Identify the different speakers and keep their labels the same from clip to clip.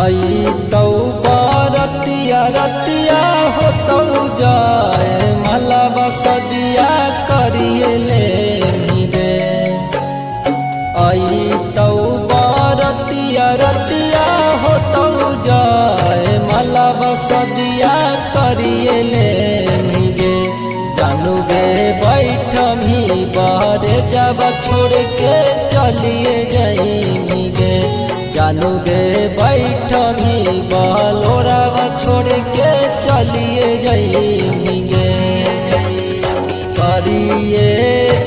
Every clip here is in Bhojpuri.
Speaker 1: आई तौ रतिया रतिया हो तौ जाए मलबा सदिया करिए ले रे। आई तौ रतिया रतिया हो तौ जाए मलबा सदिया करिए ले गे। जानू गे बैठमी बारे जब छोड़ के चलिए जाई गे। जानू गे बैठमी बालोरावा छोड़ के चलिए जाई गे। करिए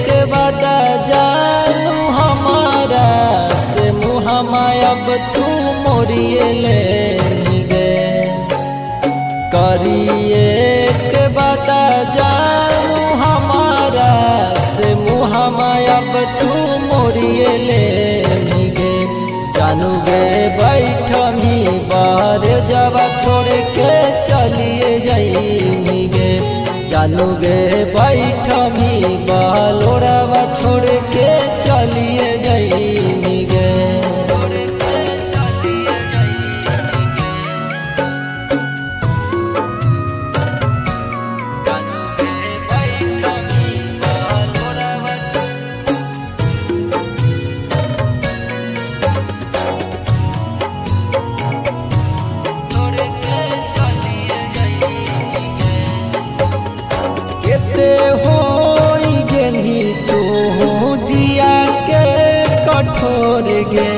Speaker 1: के बता जानू हमारा से मुहमा अब तू मोरिए ले गे। करिए के बता जानू हमारा से मुहमा अब तू मोरिए ले गे। जानू गे बैठमी बार जब छोड़ के चलिए जाई गे। जानू गे बैठमी बालोरावा छोड़ के चलिए जाई गे। कठोर गे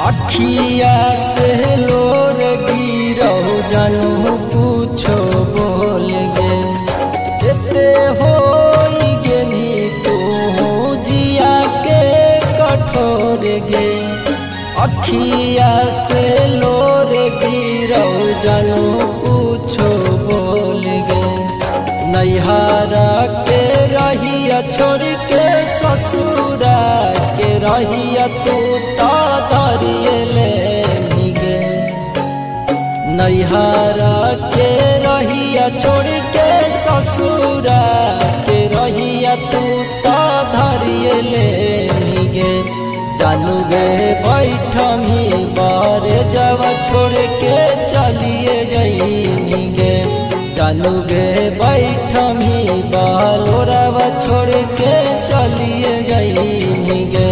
Speaker 1: अखिया से लोर गिरो जानू पूछो बोल गे। देते हो गेनी तू जिया के कठोर गे अखिया से लोर गिरो जानू पूछो बोल गे। नैहरा के रहिया छोड़ के ससुरा के रहिया तू धरिए ले गे। नैहरा के रहिया छोड़ के ससुरा के रहिया तू धरिए ले गे। जानू गे बैठमी बारे जब छोड़ के चलिए जाई गे। जानू गे बैठमी बालोरावा छोड़ के चलिए जाई गे।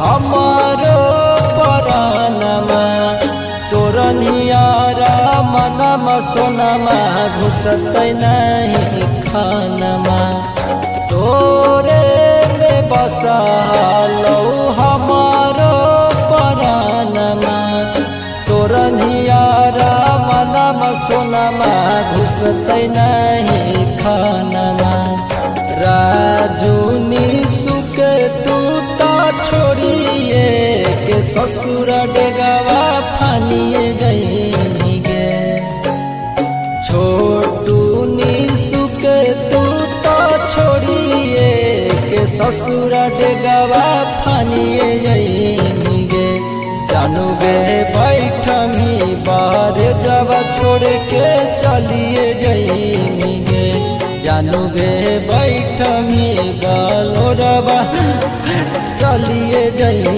Speaker 1: हमारो परानमा तोरनियारा मनमा सोनमा घुसत नहीं खानमा। तोरे में बसालो हमारो परानमा तोरनियारा मनमा सोनमा घुसत नहीं खानमा। राजू निशु के तू छोड़िए के ससुर डेगवा फानिए जाई गे। छोटू निशु के तू छोड़िए के ससुर डेगवा फानिए जाई गे। जानू गे बैठमी बार जब छोड़ के चलिए जाई गे। जानू गे बैठमी बालोरावा चलिए जाई